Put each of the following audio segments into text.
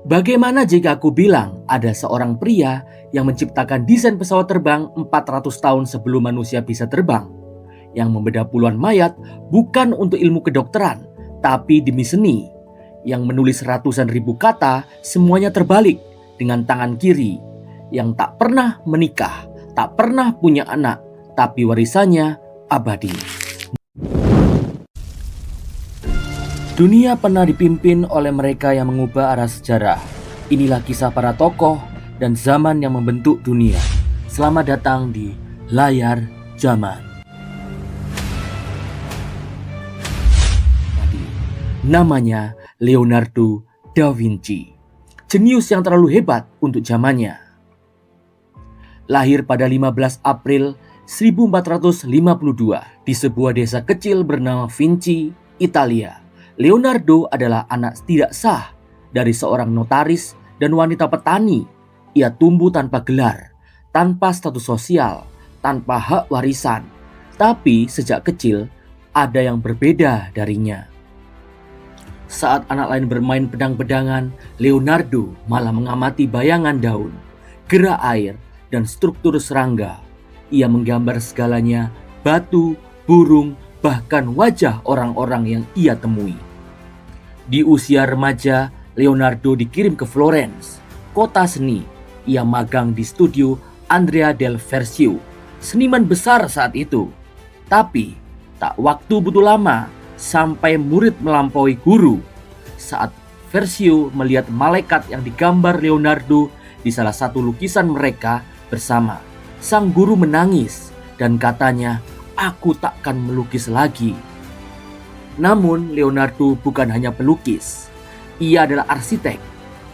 Bagaimana jika aku bilang ada seorang pria yang menciptakan desain pesawat terbang 400 tahun sebelum manusia bisa terbang, yang membedah puluhan mayat bukan untuk ilmu kedokteran, tapi demi seni, yang menulis ratusan ribu kata semuanya terbalik dengan tangan kiri, yang tak pernah menikah, tak pernah punya anak, tapi warisannya abadi. Dunia pernah dipimpin oleh mereka yang mengubah arah sejarah. Inilah kisah para tokoh dan zaman yang membentuk dunia. Selamat datang di Layar Zaman. Namanya Leonardo da Vinci. Jenius yang terlalu hebat untuk zamannya. Lahir pada 15 April 1452 di sebuah desa kecil bernama Vinci, Italia. Leonardo adalah anak tidak sah dari seorang notaris dan wanita petani. Ia tumbuh tanpa gelar, tanpa status sosial, tanpa hak warisan. Tapi sejak kecil ada yang berbeda darinya. Saat anak lain bermain pedang-pedangan, Leonardo malah mengamati bayangan daun, gerak air, dan struktur serangga. Ia menggambar segalanya, batu, burung, bahkan wajah orang-orang yang ia temui. Di usia remaja, Leonardo dikirim ke Florence, kota seni. Ia magang di studio Andrea del Verrocchio, seniman besar saat itu. Tapi, tak waktu butuh lama sampai murid melampaui guru. Saat Verrocchio melihat malaikat yang digambar Leonardo di salah satu lukisan mereka bersama, sang guru menangis dan katanya, "Aku takkan melukis lagi." Namun Leonardo bukan hanya pelukis. Ia adalah arsitek,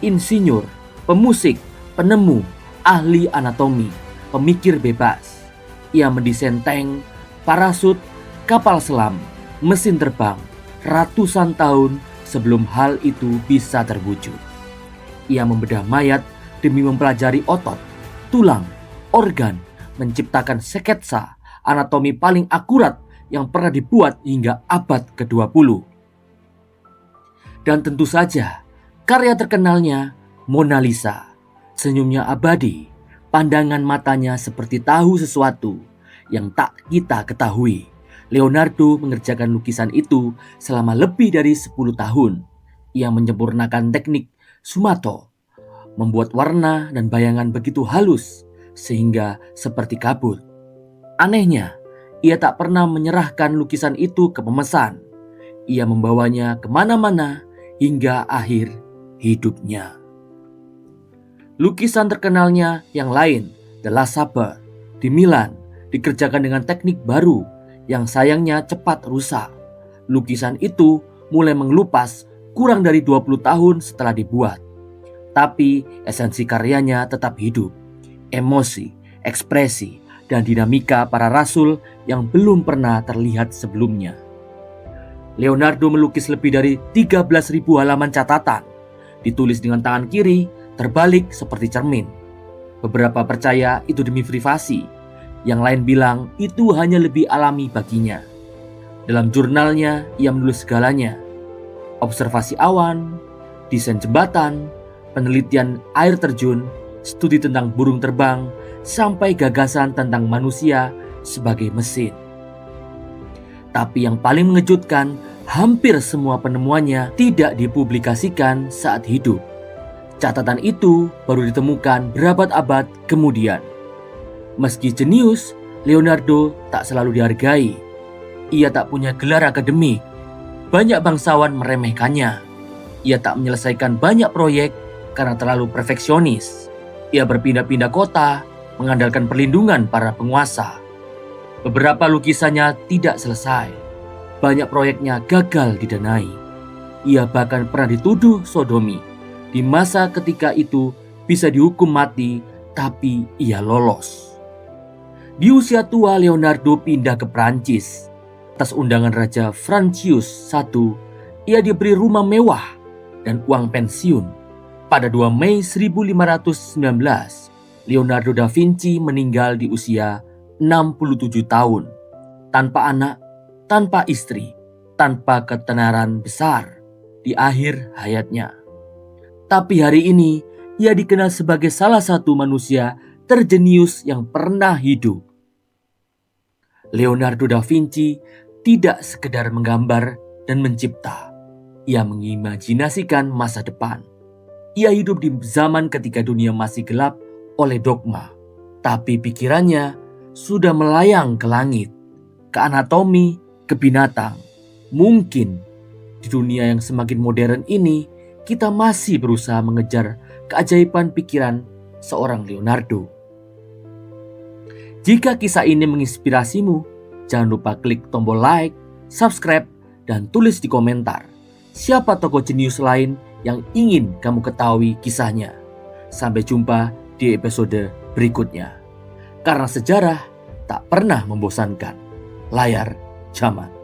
insinyur, pemusik, penemu, ahli anatomi, pemikir bebas. Ia mendesain tank, parasut, kapal selam, mesin terbang ratusan tahun sebelum hal itu bisa terwujud. Ia membedah mayat demi mempelajari otot, tulang, organ, menciptakan sketsa anatomi paling akurat yang pernah dibuat hingga abad ke-20. Dan tentu saja, karya terkenalnya Mona Lisa. Senyumnya abadi, pandangan matanya seperti tahu sesuatu yang tak kita ketahui. Leonardo mengerjakan lukisan itu selama lebih dari 10 tahun. Ia menyempurnakan teknik Sumato, membuat warna dan bayangan begitu halus sehingga seperti kabut. Anehnya, ia tak pernah menyerahkan lukisan itu ke pemesan. Ia membawanya kemana-mana hingga akhir hidupnya. Lukisan terkenalnya yang lain, The Last Supper, di Milan, dikerjakan dengan teknik baru yang sayangnya cepat rusak. Lukisan itu mulai mengelupas kurang dari 20 tahun setelah dibuat. Tapi esensi karyanya tetap hidup. Emosi, ekspresi, dan dinamika para rasul yang belum pernah terlihat sebelumnya. Leonardo melukis lebih dari 13.000 halaman catatan, ditulis dengan tangan kiri, terbalik seperti cermin. Beberapa percaya itu demi privasi, yang lain bilang itu hanya lebih alami baginya. Dalam jurnalnya, ia menulis segalanya. Observasi awan, desain jembatan, penelitian air terjun, studi tentang burung terbang, sampai gagasan tentang manusia sebagai mesin. Tapi yang paling mengejutkan, hampir semua penemuannya tidak dipublikasikan saat hidup. Catatan itu baru ditemukan berabad-abad kemudian. Meski jenius, Leonardo tak selalu dihargai. Ia tak punya gelar akademik. Banyak bangsawan meremehkannya. Ia tak menyelesaikan banyak proyek karena terlalu perfeksionis. Ia berpindah-pindah kota, mengandalkan perlindungan para penguasa. Beberapa lukisannya tidak selesai. Banyak proyeknya gagal didanai. Ia bahkan pernah dituduh sodomi. Di masa ketika itu bisa dihukum mati, tapi ia lolos. Di usia tua Leonardo pindah ke Prancis. Atas undangan Raja Francis I, ia diberi rumah mewah dan uang pensiun. Pada 2 Mei 1519, Leonardo da Vinci meninggal di usia 67 tahun. Tanpa anak, tanpa istri, tanpa ketenaran besar di akhir hayatnya. Tapi hari ini, ia dikenal sebagai salah satu manusia terjenius yang pernah hidup. Leonardo da Vinci tidak sekedar menggambar dan mencipta. Ia mengimajinasikan masa depan. Ia hidup di zaman ketika dunia masih gelap oleh dogma. Tapi pikirannya sudah melayang ke langit, ke anatomi, ke binatang. Mungkin di dunia yang semakin modern ini, kita masih berusaha mengejar keajaiban pikiran seorang Leonardo. Jika kisah ini menginspirasimu, jangan lupa klik tombol like, subscribe, dan tulis di komentar siapa tokoh jenius lain yang ingin kamu ketahui kisahnya. Sampai jumpa di episode berikutnya. Karena sejarah tak pernah membosankan. Layar Zaman.